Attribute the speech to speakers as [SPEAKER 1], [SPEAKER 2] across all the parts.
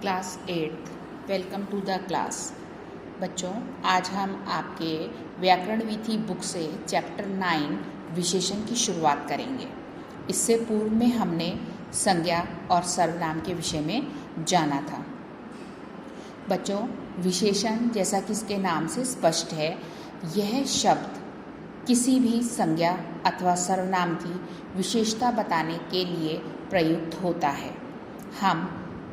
[SPEAKER 1] Class 8th welcome to the class. बच्चों, आज हम आपके व्याकरण विधि बुक से चैप्टर 9 विशेषण की शुरुआत करेंगे। इससे पूर्व में हमने संज्ञा और सर्वनाम के विषय में जाना था। बच्चों, विशेषण जैसा कि इसके नाम से स्पष्ट है, यह शब्द किसी भी संज्ञा अथवा सर्वनाम की विशेषता बताने के लिए प्रयुक्त होता है। हम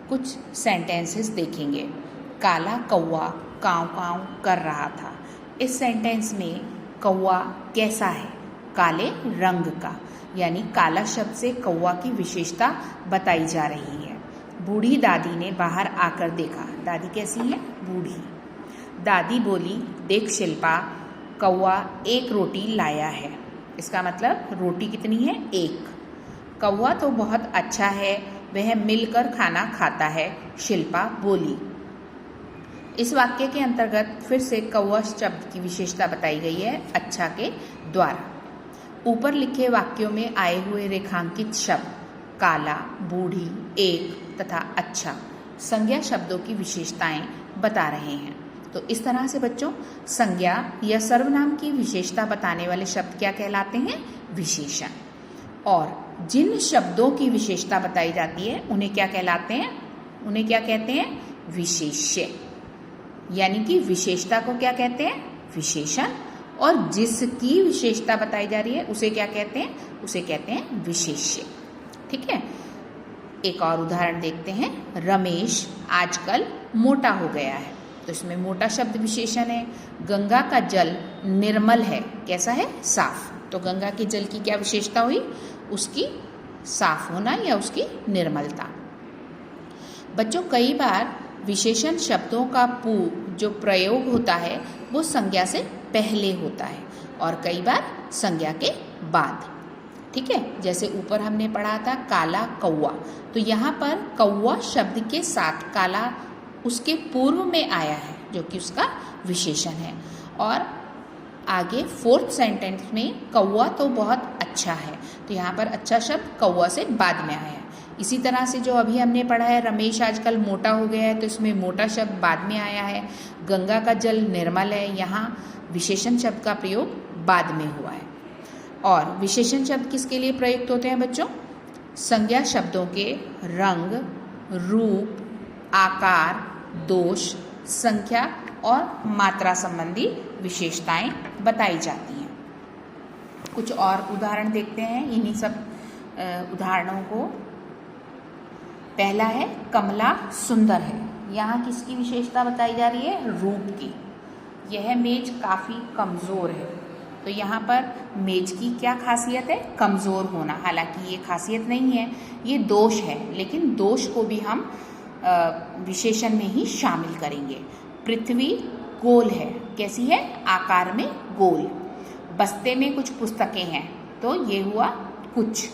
[SPEAKER 1] कुछ सेंटेंसेस देखेंगे। काला कौवा काँव काँव कर रहा था। इस सेंटेंस में कौवा कैसा है? काले रंग का, यानी काला शब्द से कौवा की विशेषता बताई जा रही है। बूढ़ी दादी ने बाहर आकर देखा। दादी कैसी है? बूढ़ी। दादी बोली, देख शिल्पा, कौवा एक रोटी लाया है। इसका मतलब रोटी कितनी है? एक। कौवा तो बहुत अच्छा है, वह मिलकर खाना खाता है, शिल्पा बोली। इस वाक्य के अंतर्गत फिर से कौवा शब्द की विशेषता बताई गई है अच्छा के द्वारा। ऊपर लिखे वाक्यों में आए हुए रेखांकित शब्द काला, बूढ़ी, एक तथा अच्छा संज्ञा शब्दों की विशेषताएं बता रहे हैं। तो इस तरह से बच्चों, संज्ञा या सर्वनाम की विशेषता बताने वाले शब्द क्या कहलाते हैं? विशेषण। और जिन शब्दों की विशेषता बताई जाती है उन्हें क्या कहलाते हैं? उन्हें क्या कहते हैं? विशेष्य। यानी कि विशेषता को क्या कहते हैं? विशेषण। और जिसकी विशेषता बताई जा रही है उसे क्या कहते हैं? उसे कहते हैं विशेष्य। ठीक है, एक और उदाहरण देखते हैं। रमेश आजकल मोटा हो गया है। तो इसमें मोटा शब्द विशेषण है। गंगा का जल निर्मल है। कैसा है? साफ। तो गंगा के जल की क्या विशेषता हुई? उसकी साफ होना या उसकी निर्मलता। बच्चों, कई बार विशेषण शब्दों का जो प्रयोग होता है वो संज्ञा से पहले होता है और कई बार संज्ञा के बाद। ठीक है, जैसे ऊपर हमने पढ़ा था काला कौवा, तो यहाँ पर कौवा शब्द के साथ काला उसके पूर्व में आया है जो कि उसका विशेषण है। और आगे फोर्थ सेंटेंस में कौवा तो बहुत अच्छा है, तो यहाँ पर अच्छा शब्द कौवा से बाद में आया है। इसी तरह से जो अभी हमने पढ़ा है रमेश आजकल मोटा हो गया है, तो इसमें मोटा शब्द बाद में आया है। गंगा का जल निर्मल है, यहाँ विशेषण शब्द का प्रयोग बाद में हुआ है। और विशेषण शब्द किसके लिए प्रयुक्त होते हैं बच्चों? संज्ञा शब्दों के रंग, रूप, आकार, दोष, संख्या और मात्रा संबंधी विशेषताएं बताई जाती हैं। कुछ और उदाहरण देखते हैं इन्हीं सब उदाहरणों को। पहला है कमला सुंदर है। यहाँ किसकी विशेषता बताई जा रही है? रूप की। यह मेज काफ़ी कमज़ोर है। तो यहाँ पर मेज की क्या खासियत है? कमज़ोर होना। हालांकि ये खासियत नहीं है, ये दोष है, लेकिन दोष को भी हम विशेषण में ही शामिल करेंगे। पृथ्वी गोल है। कैसी है? आकार में गोल। बस्ते में कुछ पुस्तकें हैं, तो ये हुआ कुछ,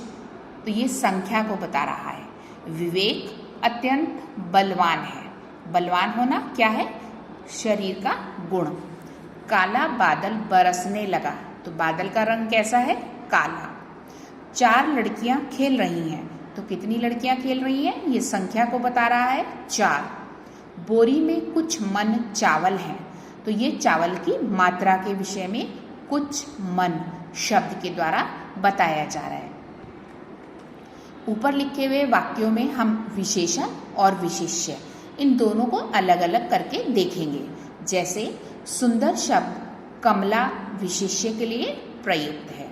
[SPEAKER 1] तो ये संख्या को बता रहा है। विवेक अत्यंत बलवान है। बलवान होना क्या है? शरीर का गुण। काला बादल बरसने लगा, तो बादल का रंग कैसा है? काला। 4 लड़कियां खेल रही हैं, तो कितनी लड़कियां खेल रही हैं? ये संख्या को बता रहा है, 4। बोरी में कुछ मन चावल हैं, तो ये चावल की मात्रा के विषय में कुछ मन शब्द के द्वारा बताया जा रहा है। ऊपर लिखे हुए वाक्यों में हम विशेषण और विशेष्य इन दोनों को अलग अलग करके देखेंगे। जैसे सुंदर शब्द कमला विशेष्य के लिए प्रयुक्त है।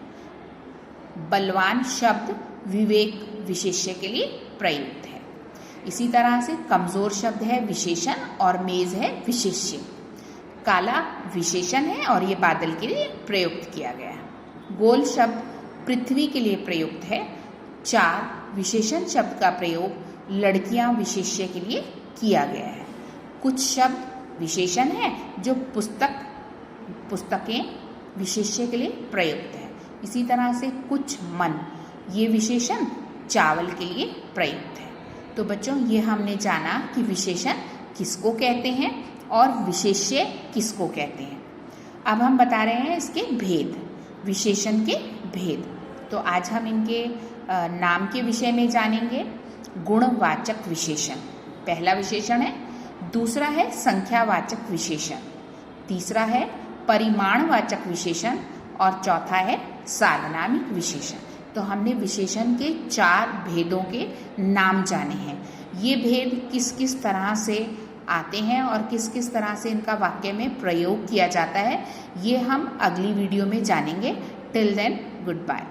[SPEAKER 1] बलवान शब्द विवेक विशेष्य के लिए प्रयुक्त है। इसी तरह से कमजोर शब्द है विशेषण और मेज है विशेष्य। काला विशेषण है और ये बादल के लिए प्रयुक्त किया गया है। गोल शब्द पृथ्वी के लिए प्रयुक्त है। 4 विशेषण शब्द का प्रयोग लड़कियां विशेष्य के लिए किया गया है। कुछ शब्द विशेषण है जो पुस्तकें विशेष्य के लिए प्रयुक्त है। इसी तरह से कुछ मन, ये विशेषण चावल के लिए प्रयुक्त है। तो बच्चों, ये हमने जाना कि विशेषण किसको कहते हैं और विशेष्य किसको कहते हैं। अब हम बता रहे हैं इसके भेद, विशेषण के भेद। तो आज हम इनके नाम के विषय में जानेंगे। गुणवाचक विशेषण। पहला विशेषण है, दूसरा है संख्यावाचक विशेषण, तीसरा है परिमाणवाचक विशेषण और चौथा है सार्वनामिक विशेषण। तो हमने विशेषण के 4 भेदों के नाम जाने हैं। ये भेद किस किस तरह से आते हैं और किस किस तरह से इनका वाक्य में प्रयोग किया जाता है, ये हम अगली वीडियो में जानेंगे। Till then, good bye.